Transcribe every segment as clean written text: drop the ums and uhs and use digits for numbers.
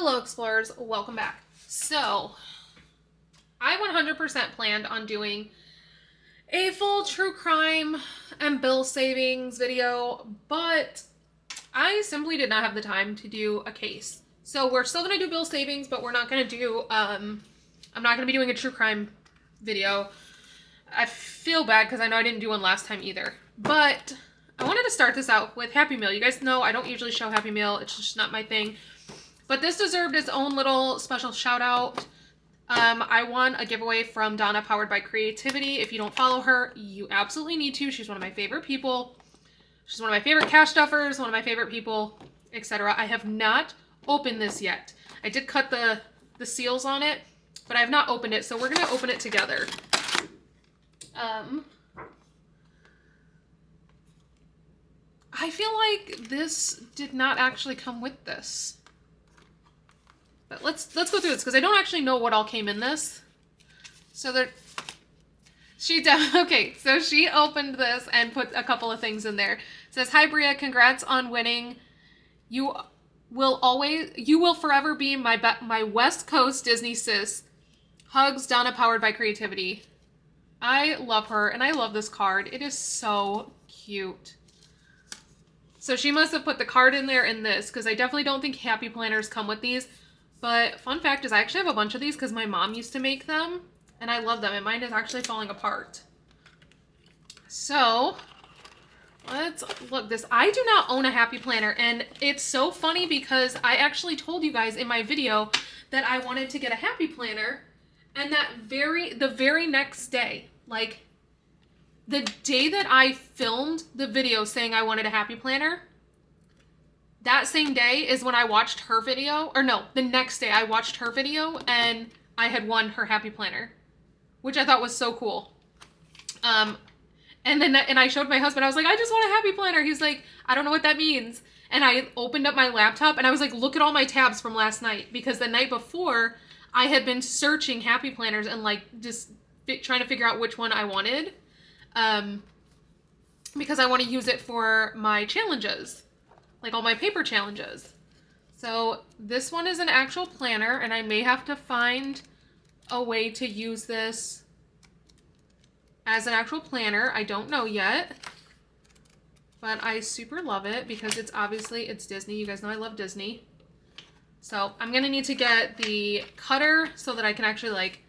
Hello explorers, welcome back. So, I 100% planned on doing a full true crime and bill savings video, but I simply did not have the time to do a case. So we're still going to do bill savings, but we're not going to do, I'm not going to be doing a true crime video. I feel bad because I know I didn't do one last time either, but I wanted to start this out with Happy Meal. You guys know I don't usually show Happy Meal, it's just not my thing. But this deserved its own little special shout out. I won a giveaway from Donna, powered by Creativity. If you don't follow her, you absolutely need to. She's one of my favorite people. She's one of my favorite cash stuffers, one of my favorite people, etc. I have not opened this yet. I did cut the seals on it, but I have not opened it, so we're going to open it together. I feel like this did not actually come with this. But let's go through this because I don't actually know what all came in this. So okay, so she opened this and put a couple of things in there. It says, "Hi Bria, congrats on winning. You will forever be my West Coast Disney sis. Hugs, Donna, powered by Creativity." I love her and I love this card. It is so cute. So she must have put the card in there in this because I definitely don't think Happy Planners come with these. But fun fact is I actually have a bunch of these because my mom used to make them and I love them and mine is actually falling apart. So let's look this. I do not own a Happy Planner and it's so funny because I actually told you guys in my video that I wanted to get a Happy Planner, and the very next day, like the day that I filmed the video saying I wanted a Happy Planner, that same day is when I watched her video, or no, the next day I watched her video and I had won her Happy Planner, which I thought was so cool. And I showed my husband, I was like, I just want a Happy Planner. He's like, I don't know what that means. And I opened up my laptop and I was like, look at all my tabs from last night, because the night before I had been searching Happy Planners and like just trying to figure out which one I wanted, because I want to use it for my challenges. Like all my paper challenges. So this one is an actual planner and I may have to find a way to use this as an actual planner. I don't know yet, but I super love it because it's Disney. You guys know I love Disney. So I'm going to need to get the cutter so that I can actually like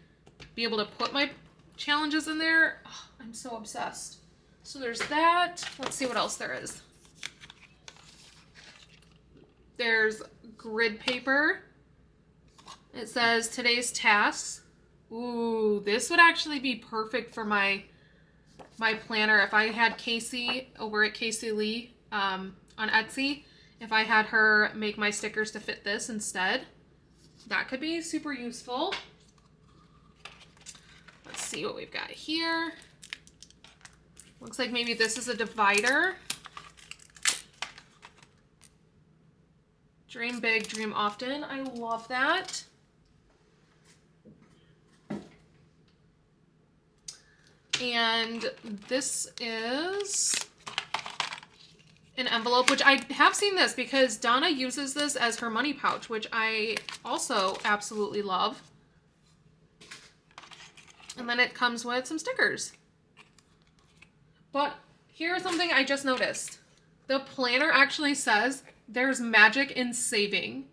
be able to put my challenges in there. Oh, I'm so obsessed. So there's that. Let's see what else there is. There's grid paper. It says today's tasks. Ooh, this would actually be perfect for my planner. If I had Casey over at Casey Lee on Etsy, if I had her make my stickers to fit this instead, that could be super useful. Let's see what we've got here. Looks like maybe this is a divider. Dream big, dream often. I love that. And this is an envelope, which I have seen this because Donna uses this as her money pouch, which I also absolutely love. And then it comes with some stickers. But here's something I just noticed. The planner actually says there's magic in saving.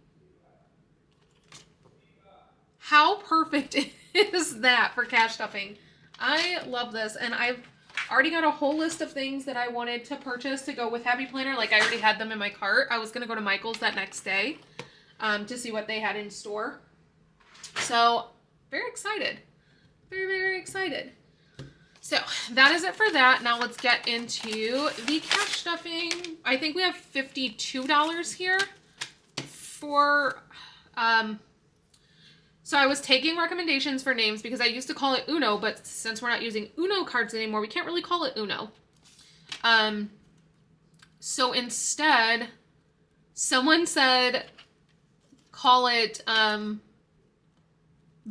How perfect is that for cash stuffing? I love this, and I've already got a whole list of things that I wanted to purchase to go with Happy Planner. Like I already had them in my cart. I was going to go to Michael's that next day to see what they had in store. So very excited. Very, very excited. So that is it for that. Now let's get into the cash stuffing. I think we have $52 here for, so I was taking recommendations for names because I used to call it Uno, but since we're not using Uno cards anymore, we can't really call it Uno. So instead, someone said, call it,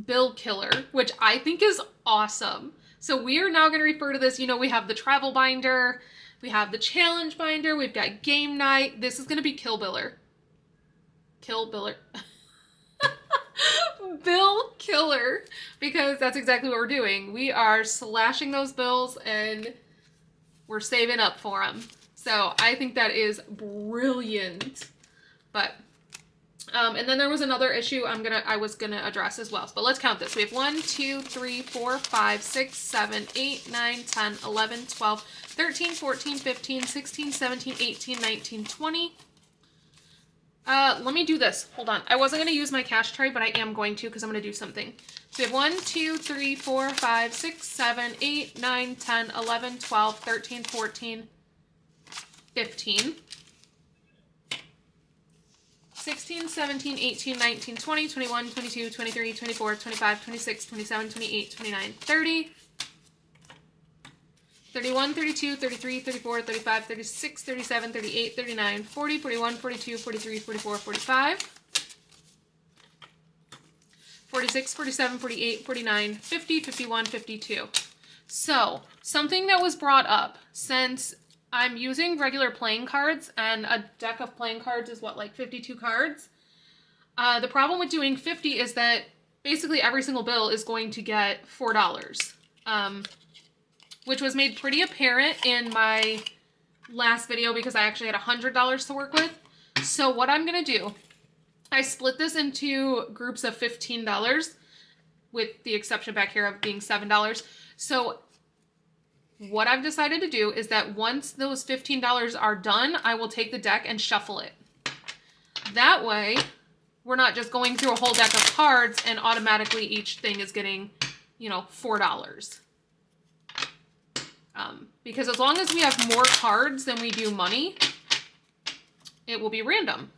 Bill Killer, which I think is awesome. So we are now going to refer to this, you know, we have the travel binder, we have the challenge binder, we've got game night. This is going to be Kill Biller. Kill Biller. bill killer, because that's exactly what we're doing. We are slashing those bills and we're saving up for them. So I think that is brilliant. But and then there was another issue I was gonna address as well. But let's count this. We have 1, 2, 3, 4, 5, 6, 7, 8, 9, 10, 11, 12, 13, 14, 15, 16, 17, 18, 19, 20. Let me do this. Hold on. I wasn't going to use my cash tray, but I am going to because I'm going to do something. So we have 1, 2, 3, 4, 5, 6, 7, 8, 9, 10, 11, 12, 13, 14, 15, 16, 17, 18, 19, 20, 21, 22, 23, 24, 25, 26, 27, 28, 29, 30, 31, 32, 33, 34, 35, 36, 37, 38, 39, 40, 41, 42, 43, 44, 45, 46, 47, 48, 49, 50, 51, 52. So, something that was brought up, since I'm using regular playing cards, and a deck of playing cards is what, like 52 cards? The problem with doing 50 is that basically every single bill is going to get $4. Which was made pretty apparent in my last video because I actually had $100 to work with. So what I'm going to do, I split this into groups of $15, with the exception back here of being $7. So what I've decided to do is that once those $15 are done, I will take the deck and shuffle it. That way, we're not just going through a whole deck of cards and automatically each thing is getting, you know, $4. Because as long as we have more cards than we do money, it will be random.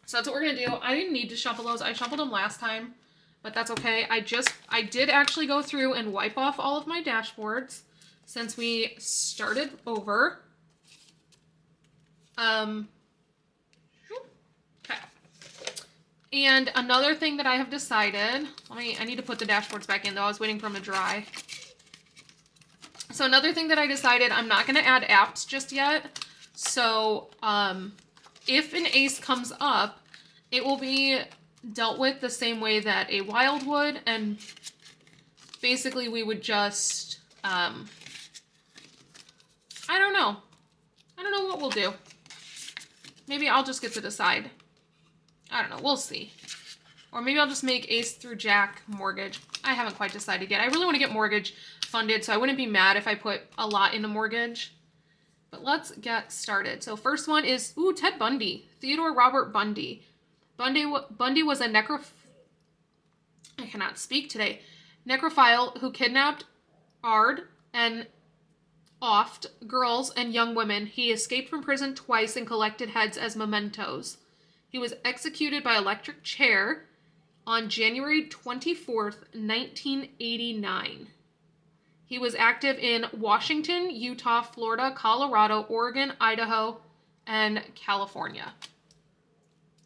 So that's what we're going to do. I didn't need to shuffle those. I shuffled them last time, but that's okay. I did actually go through and wipe off all of my dashboards since we started over. Okay. And another thing that I have decided, I need to put the dashboards back in though. I was waiting for them to dry. So another thing that I decided, I'm not going to add apps just yet. So if an ace comes up, it will be dealt with the same way that a wild would. And basically we would just, I don't know. I don't know what we'll do. Maybe I'll just get to decide. I don't know. We'll see. Or maybe I'll just make ace through jack mortgage. I haven't quite decided yet. I really want to get mortgage funded, so I wouldn't be mad if I put a lot into mortgage. But let's get started. So first one is, Ted Bundy. Theodore Robert Bundy. Bundy was a I cannot speak today. Necrophile who kidnapped, and offed girls and young women. He escaped from prison twice and collected heads as mementos. He was executed by electric chair on January 24th, 1989. He was active in Washington, Utah, Florida, Colorado, Oregon, Idaho, and California.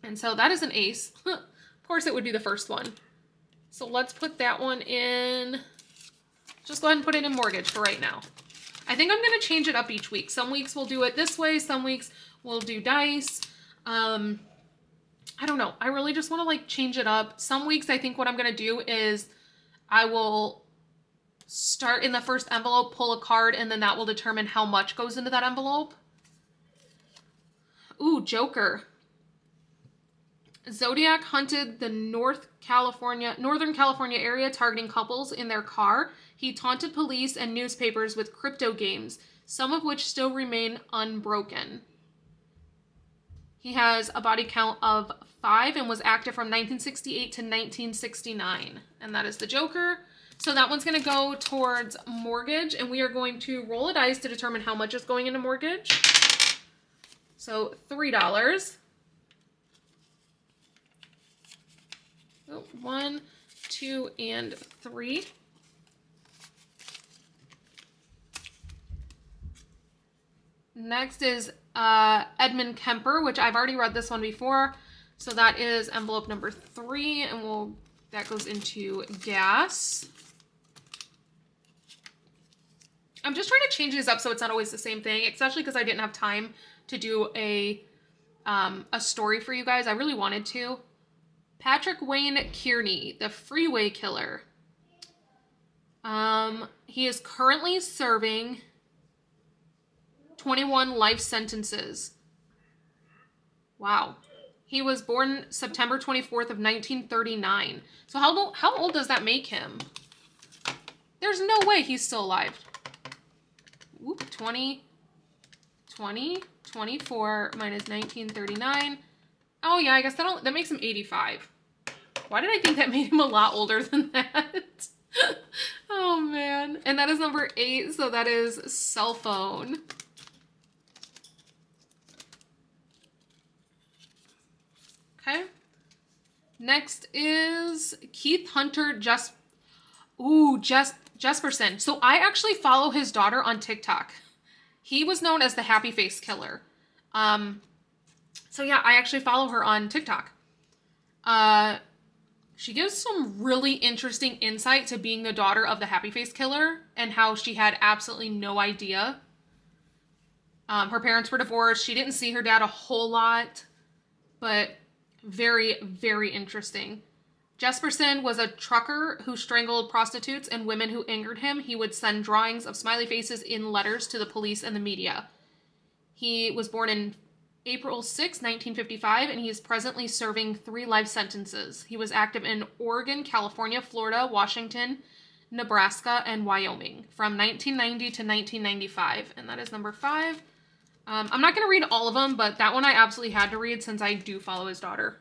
And so that is an ace. Of course it would be the first one. So let's put that one in. Just go ahead and put it in mortgage for right now. I think I'm going to change it up each week. Some weeks we'll do it this way. Some weeks we'll do dice. I don't know. I really just want to like change it up. Some weeks I think what I'm going to do is I will start in the first envelope, pull a card, and then that will determine how much goes into that envelope. Joker. Zodiac hunted the Northern California area, targeting couples in their car. He taunted police and newspapers with crypto games, some of which still remain unbroken. He has a body count of 5 and was active from 1968 to 1969. And that is the Joker. So that one's going to go towards mortgage, and we are going to roll a dice to determine how much is going into mortgage. So $3. 1, 2, and 3. Next is Edmund Kemper, which I've already read this one before. So that is envelope number 3, and that goes into gas. I'm just trying to change these up so it's not always the same thing, especially because I didn't have time to do a story for you guys. I really wanted to, Patrick Wayne Kearney, the freeway killer. He is currently serving 21 life sentences. Wow. He was born September 24th of 1939. So how old does that make him? There's no way he's still alive. Whoop, 24 minus 1939. Oh yeah, I guess that makes him 85. Why did I think that made him a lot older than that? Oh man. And that is number 8, so that is cell phone. Okay. Next is Keith Hunter Jesperson. So I actually follow his daughter on TikTok. He was known as the Happy Face Killer. So yeah, I actually follow her on TikTok. She gives some really interesting insight to being the daughter of the Happy Face Killer and how she had absolutely no idea. Her parents were divorced. She didn't see her dad a whole lot, but very, very interesting. Jesperson was a trucker who strangled prostitutes and women who angered him. He would send drawings of smiley faces in letters to the police and the media. He was born in April 6, 1955, and he is presently serving 3 life sentences. He was active in Oregon, California, Florida, Washington, Nebraska, and Wyoming from 1990 to 1995, and that is number 5. I'm not going to read all of them, but that one I absolutely had to read since I do follow his daughter.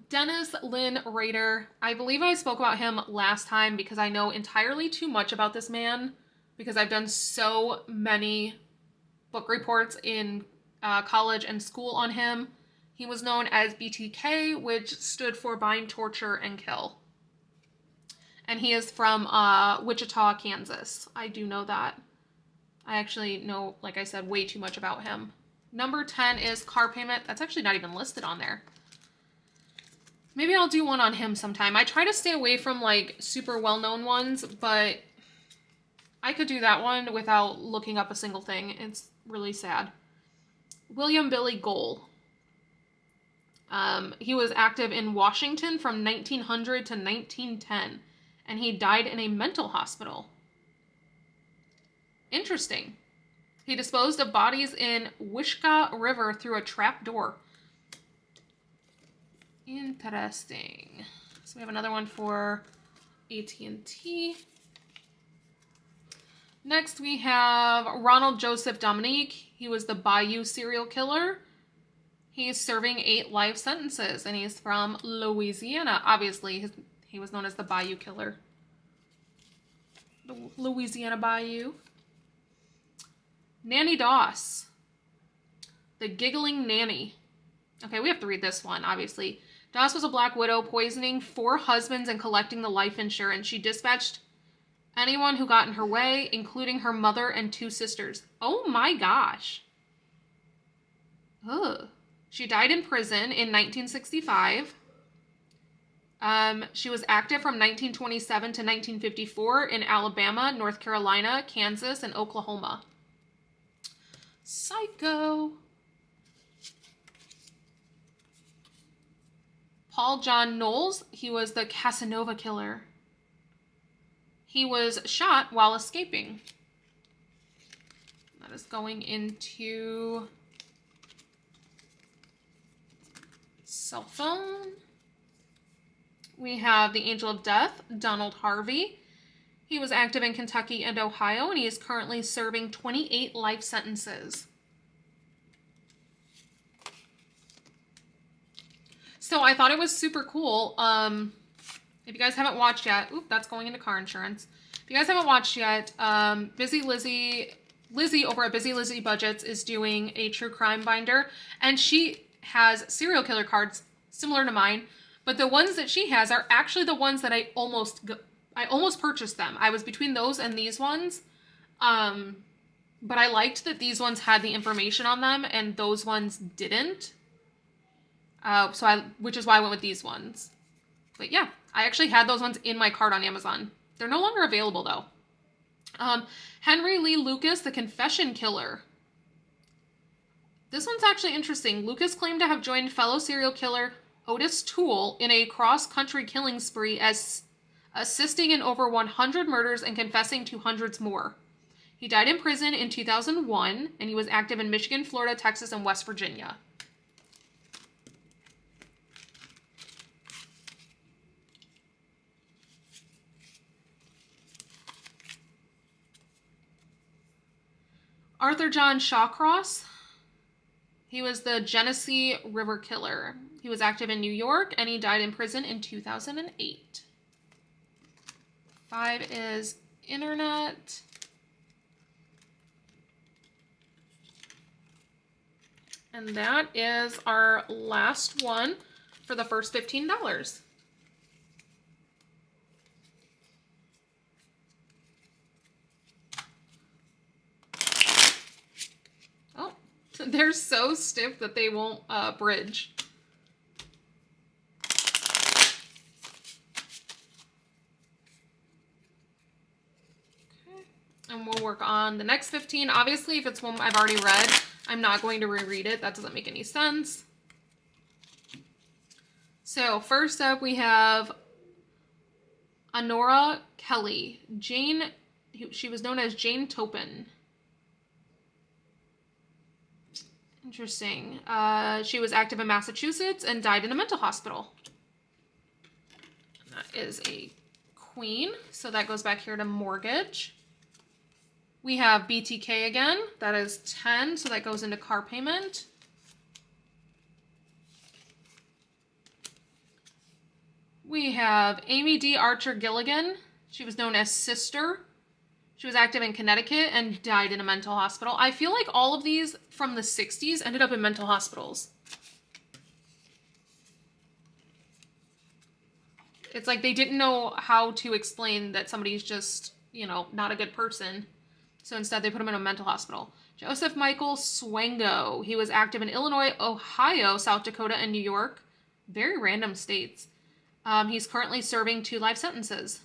Dennis Lynn Rader. I believe I spoke about him last time because I know entirely too much about this man because I've done so many book reports in college and school on him. He was known as BTK, which stood for Bind, Torture, and Kill. And he is from Wichita, Kansas. I do know that. I actually know, like I said, way too much about him. Number 10 is Car Payment. That's actually not even listed on there. Maybe I'll do one on him sometime. I try to stay away from, like, super well-known ones, but I could do that one without looking up a single thing. It's really sad. William Billy Gohl. He was active in Washington from 1900 to 1910, and he died in a mental hospital. Interesting. He disposed of bodies in Wishkah River through a trap door. Interesting. So we have another one for AT&T. Next we have Ronald Joseph Dominique. He was the Bayou serial killer. He's serving 8 life sentences, and he's from Louisiana. Obviously, he was known as the Bayou Killer. The Louisiana Bayou. Nanny Doss. The Giggling Nanny. Okay, we have to read this one, obviously. Doss was a black widow poisoning 4 husbands and collecting the life insurance. She dispatched anyone who got in her way, including her mother and 2 sisters. Oh my gosh. Ugh. She died in prison in 1965. She was active from 1927 to 1954 in Alabama, North Carolina, Kansas, and Oklahoma. Psycho. Paul John Knowles, he was the Casanova killer. He was shot while escaping. That is going into cell phone. We have the Angel of Death, Donald Harvey. He was active in Kentucky and Ohio, and he is currently serving 28 life sentences. So I thought it was super cool. If you guys haven't watched yet, that's going into car insurance. If you guys haven't watched yet, Lizzie over at Busy Lizzie Budgets is doing a true crime binder, and she has serial killer cards similar to mine, but the ones that she has are actually the ones that I almost purchased them. I was between those and these ones, but I liked that these ones had the information on them and those ones didn't. Which is why I went with these ones. But yeah, I actually had those ones in my cart on Amazon. They're no longer available though. Henry Lee Lucas, the confession killer. This one's actually interesting. Lucas claimed to have joined fellow serial killer Otis Toole in a cross-country killing spree, as assisting in over 100 murders and confessing to hundreds more. He died in prison in 2001, and he was active in Michigan, Florida, Texas, and West Virginia. Arthur John Shawcross. He was the Genesee River Killer. He was active in New York, and he died in prison in 2008. 5 is internet. And that is our last one for the first $15. Oh, they're so stiff that they won't bridge. Okay. And we'll work on the next 15. Obviously, if it's one I've already read, I'm not going to reread it. That doesn't make any sense. So first up, we have Honora Kelly. Jane, she was known as Jane Topin. Interesting. She was active in Massachusetts and died in a mental hospital. That is a queen. So that goes back here to mortgage. We have BTK again. That is 10, so that goes into car payment. We have Amy D. Archer Gilligan. She was known as Sister. She was active in Connecticut and died in a mental hospital. I feel like all of these from the 60s ended up in mental hospitals. It's like they didn't know how to explain that somebody's just, you know, not a good person. So instead, they put him in a mental hospital. Joseph Michael Swango. He was active in Illinois, Ohio, South Dakota, and New York. Very random states. He's currently serving 2 life sentences.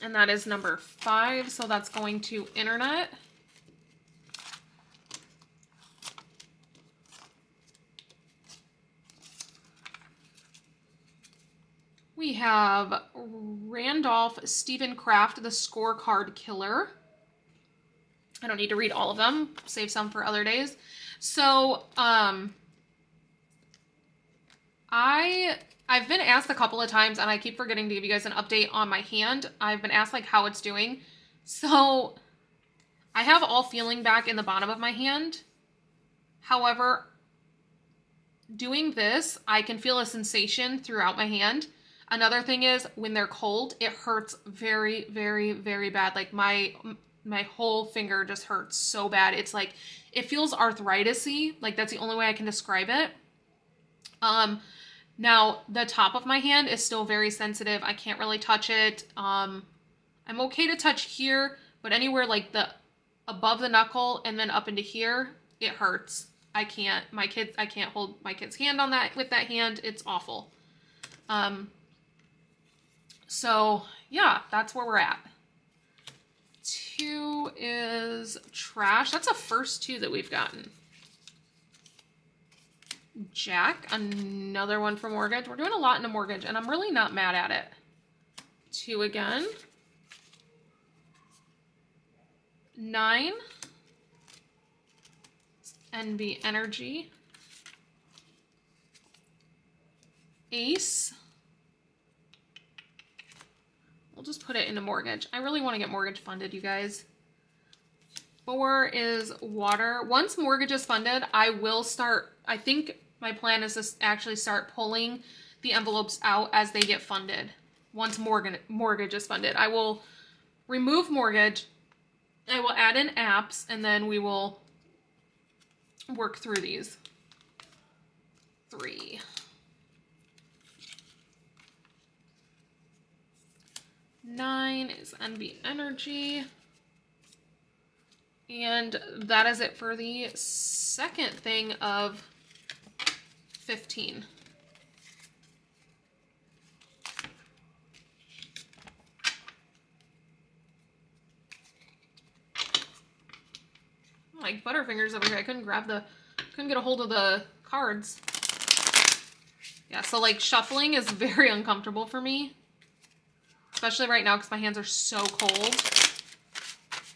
And that is number 5. So that's going to internet. We have Randolph Stephen Kraft, the scorecard killer. I don't need to read all of them. Save some for other days. So, I've been asked a couple of times, and I keep forgetting to give you guys an update on my hand. I've been asked, like, how it's doing. So, I have all feeling back in the bottom of my hand. However, doing this, I can feel a sensation throughout my hand. Another thing is, when they're cold, it hurts very, very, very bad. Like, my whole finger just hurts so bad. It's like, it feels arthritis-y. Like, that's the only way I can describe it. Now, the top of my hand is still very sensitive. I can't really touch it. I'm okay to touch here, but anywhere like above the knuckle and then up into here, it hurts. I can't hold my kid's hand on that with that hand. It's awful. So yeah, that's where we're at. 2 is trash. That's the first 2 that we've gotten. Jack, another one for mortgage. We're doing a lot in a mortgage, and I'm really not mad at it. 2 again. 9. NB Energy. Ace. We'll just put it in a mortgage. I really want to get mortgage funded, you guys. 4 is water. Once mortgage is funded, I will start, I think my plan is to actually start pulling the envelopes out as they get funded. Once mortgage is funded, I will remove mortgage. I will add in apps, and then we will work through these. 3. 9 is NB Energy. And that is it for the second thing of 15. my Butterfingers over here. I couldn't get a hold of the cards. Yeah, so like shuffling is very uncomfortable for me. Especially right now because my hands are so cold.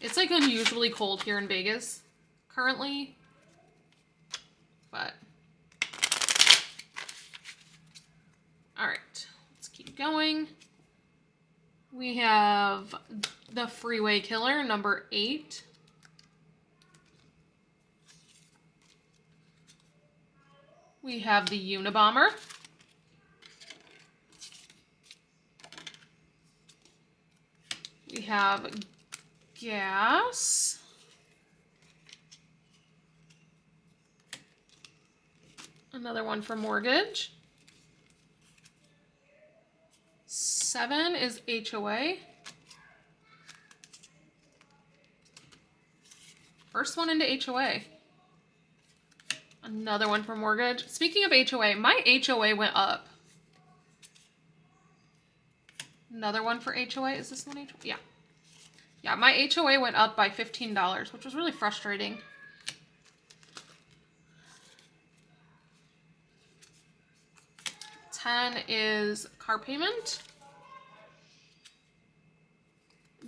It's like unusually cold here in Vegas currently. But all right, let's keep going. We have the Freeway Killer, number 8. We have the Unabomber. We have Gas. Another one for Mortgage. 7 is HOA. First one into HOA. Another one for Mortgage. Speaking of HOA, my HOA went up. Another one for HOA. Is this one HOA? Yeah. Yeah, my HOA went up by $15, which was really frustrating. $10 is car payment.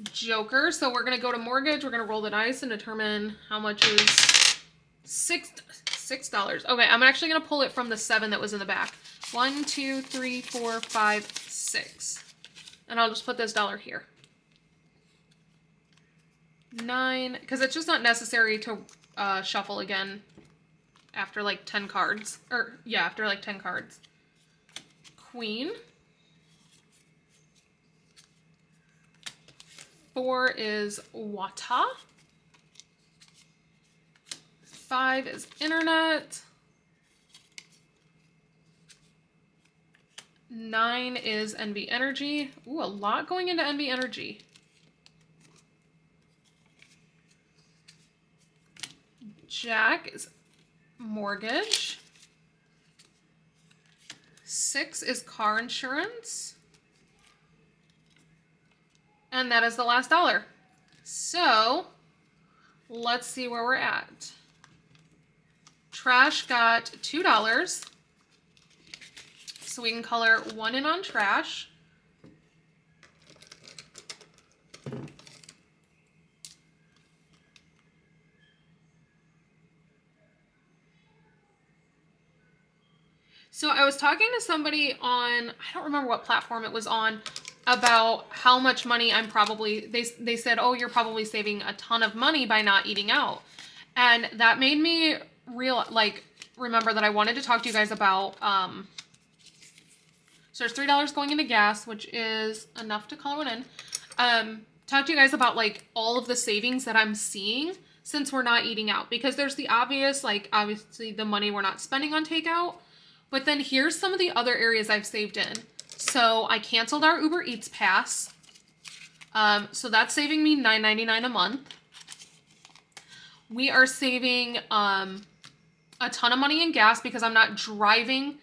Joker. So we're going to go to Mortgage. We're going to roll the dice and determine how much is $6. Okay, I'm actually going to pull it from the 7 that was in the back. 1, 2, 3, 4, 5, 6. And I'll just put this dollar here. 9, because it's just not necessary to shuffle again after like 10 cards. Or, yeah, after like 10 cards. Queen. 4 is Wata. 5 is Internet. 9 is NV Energy. Ooh, a lot going into NV Energy. Jack is Mortgage. 6 is Car Insurance. And that is the last dollar. So, let's see where we're at. Trash got $2. So we can color 1 in on trash. So I was talking to somebody on, I don't remember what platform it was on, about how much money I'm probably, they said, oh, you're probably saving a ton of money by not eating out. And that made me remember that I wanted to talk to you guys about, so there's $3 going into gas, which is enough to color one in. Talk to you guys about like all of the savings that I'm seeing since we're not eating out, because there's the obvious, like obviously the money we're not spending on takeout, but then here's some of the other areas I've saved in. So I canceled our Uber Eats pass. So that's saving me $9.99 a month. We are saving a ton of money in gas because I'm not driving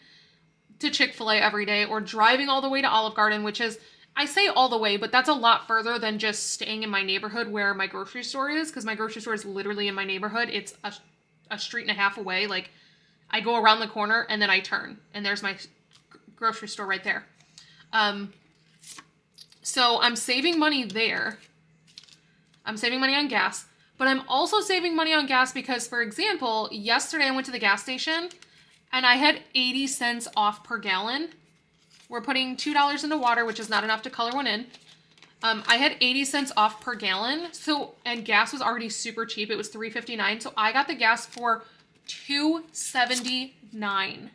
to Chick-fil-A every day or driving all the way to Olive Garden, which is, I say all the way, but that's a lot further than just staying in my neighborhood where my grocery store is, because my grocery store is literally in my neighborhood. It's a street and a half away. Like, I go around the corner and then I turn, and there's my grocery store right there. So I'm saving money there. I'm saving money on gas, but I'm also saving money on gas because, for example, yesterday I went to the gas station and I had 80 cents off per gallon. We're putting $2 into water, which is not enough to color one in. I had 80 cents off per gallon. So, and gas was already super cheap. It was $3.59. So I got the gas for $2.79.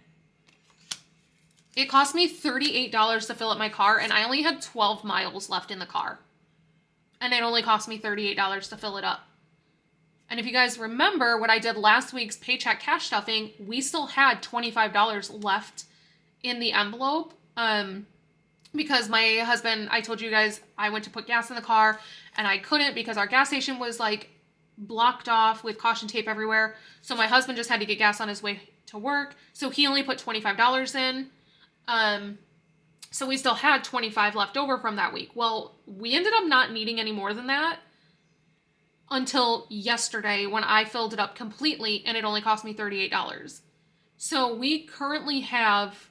It cost me $38 to fill up my car, and I only had 12 miles left in the car. And it only cost me $38 to fill it up. And if you guys remember what I did last week's paycheck cash stuffing, we still had $25 left in the envelope. Because my husband, I told you guys, I went to put gas in the car, and I couldn't because our gas station was like blocked off with caution tape everywhere. So my husband just had to get gas on his way to work. So he only put $25 in. So we still had 25 left over from that week. Well, we ended up not needing any more than that. until yesterday when I filled it up completely and it only cost me $38. So we currently have,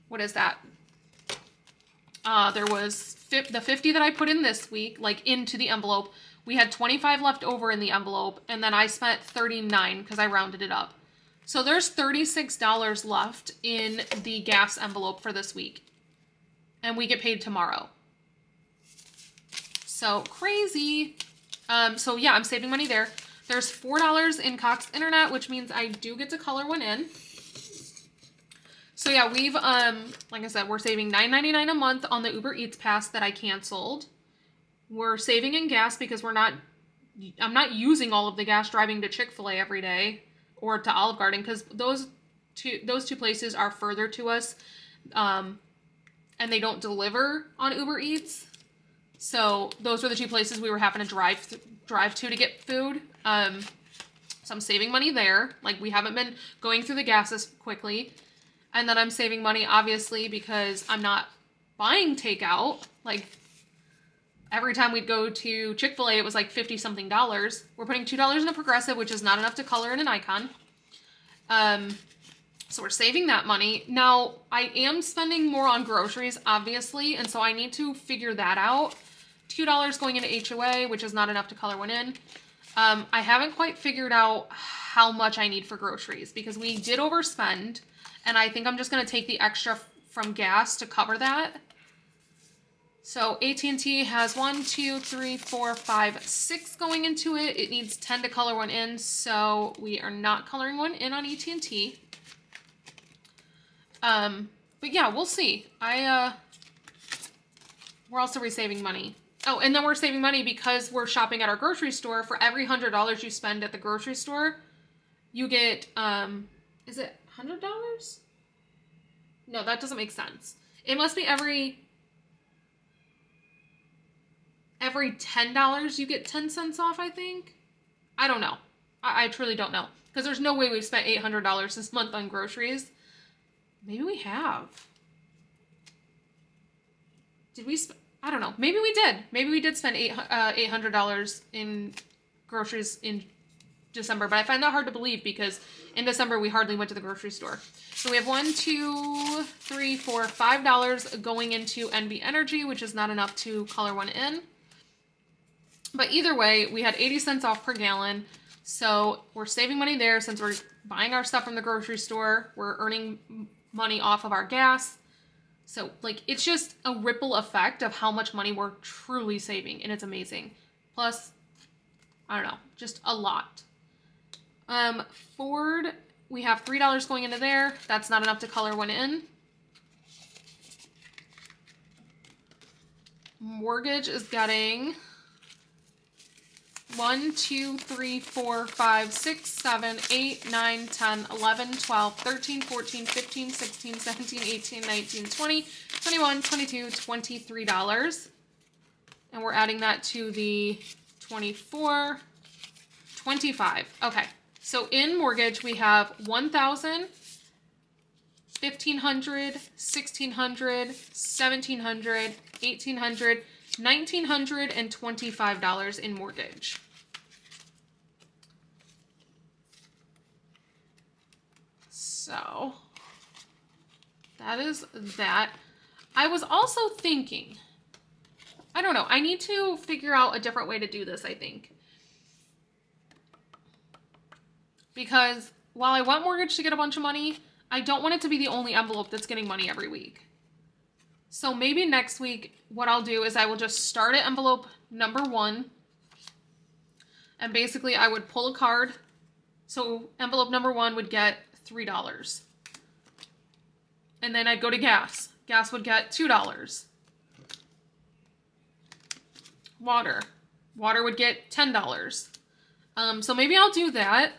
what is that? There was the 50 that I put in this week, like into the envelope. We had 25 left over in the envelope, and then I spent 39 because I rounded it up. So there's $36 left in the gas envelope for this week. And we get paid tomorrow. So crazy. So yeah, I'm saving money there. There's $4 in Cox Internet, which means I do get to color one in. So yeah, we've, like I said, we're saving $9.99 a month on the Uber Eats pass that I canceled. We're saving in gas because I'm not using all of the gas driving to Chick-fil-A every day or to Olive Garden, because those two places are further to us, and they don't deliver on Uber Eats. So those were the two places we were having to drive to get food. So I'm saving money there. Like, we haven't been going through the gas as quickly. And then I'm saving money, obviously, because I'm not buying takeout. Like, every time we'd go to Chick-fil-A, it was like $50-something. We're putting $2 in a Progressive, which is not enough to color in an icon. So we're saving that money. Now, I am spending more on groceries, obviously, and so I need to figure that out. $2 going into HOA, which is not enough to color one in. I haven't quite figured out how much I need for groceries, because we did overspend. And I think I'm just going to take the extra from gas to cover that. So AT&T has 1, 2, 3, 4, 5, 6 going into it. It needs 10 to color one in, so we are not coloring one in on AT&T. But yeah, we'll see. Where else are we saving money? Oh, and then we're saving money because we're shopping at our grocery store. For every $100 you spend at the grocery store, you get, is it $100? No, that doesn't make sense. It must be every $10 you get 10 cents off, I think. I don't know. I truly don't know. Because there's no way we've spent $800 this month on groceries. Maybe we have. Did we I don't know. Maybe we did. Maybe we did spend $800 in groceries in December, but I find that hard to believe because in December we hardly went to the grocery store. So we have $1, $2, $3, $4, $5 going into NB Energy, which is not enough to color one in. But either way, we had 80 cents off per gallon. So we're saving money there since we're buying our stuff from the grocery store. We're earning money off of our gas. So like, it's just a ripple effect of how much money we're truly saving, and it's amazing. Plus, I don't know, just a lot. Ford, we have $3 going into there. That's not enough to color one in. Mortgage is getting 1, 2, 3, 4, 5, 6, 7, 8, 9, 10, 11, 12, 13, 14, 15, 16, 17, 18, 19, 20, 21, 22, $23. And we're adding that to the 24, 25. Okay. So in mortgage, we have $1,000, $1,500, $1,600, $1,700, $1,800, $1,925 in mortgage. So that is that. I was also thinking, I don't know, I need to figure out a different way to do this, I think. Because while I want mortgage to get a bunch of money, I don't want it to be the only envelope that's getting money every week. So maybe next week, what I'll do is I will just start at envelope number 1. And basically I would pull a card. So envelope number 1 would get $3. And then I'd go to gas. Gas would get $2. Water. Water would get $10. So maybe I'll do that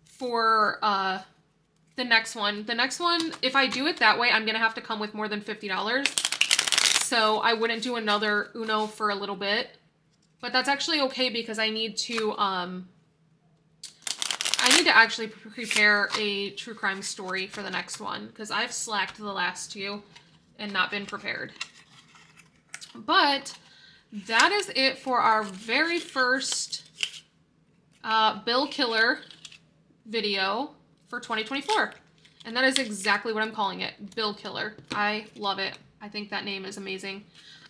for the next one. The next one, if I do it that way, I'm going to have to come with more than $50. So I wouldn't do another Uno for a little bit. But that's actually okay because I need to actually prepare a true crime story for the next one because I've slacked the last two and not been prepared. But that is it for our very first bill killer video for 2024. And that is exactly what I'm calling it, bill killer. I love it. I think that name is amazing.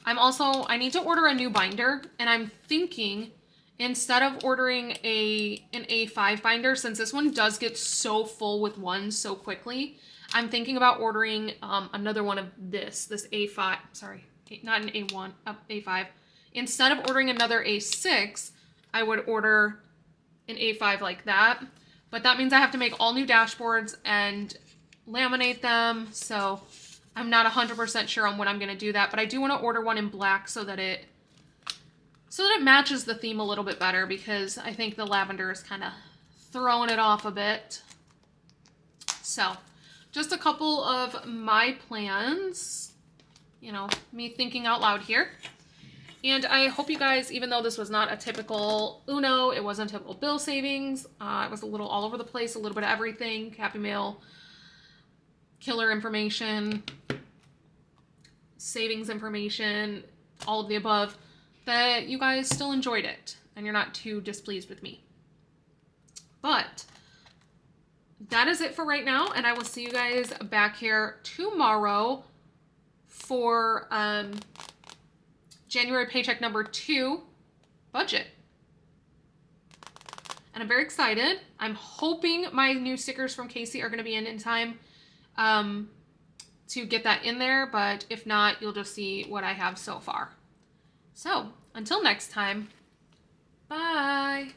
I need to order a new binder, and I'm thinking instead of ordering an A5 binder, since this one does get so full with ones so quickly, I'm thinking about ordering another one of this A5, sorry, not an A1, A5. Instead of ordering another A6, I would order an A5 like that. But that means I have to make all new dashboards and laminate them. So I'm not 100% sure on when I'm going to do that. But I do want to order one in black so that it matches the theme a little bit better, because I think the lavender is kind of throwing it off a bit. So just a couple of my plans, you know, me thinking out loud here. And I hope you guys, even though this was not a typical Uno, it wasn't a typical bill savings, it was a little all over the place, a little bit of everything, Happy Mail, killer information, savings information, all of the above, that you guys still enjoyed it and you're not too displeased with me. But that is it for right now, and I will see you guys back here tomorrow for January paycheck number 2 budget. And I'm very excited. I'm hoping my new stickers from Casey are going to be in time to get that in there, but if not, you'll just see what I have so far. So until next time, bye.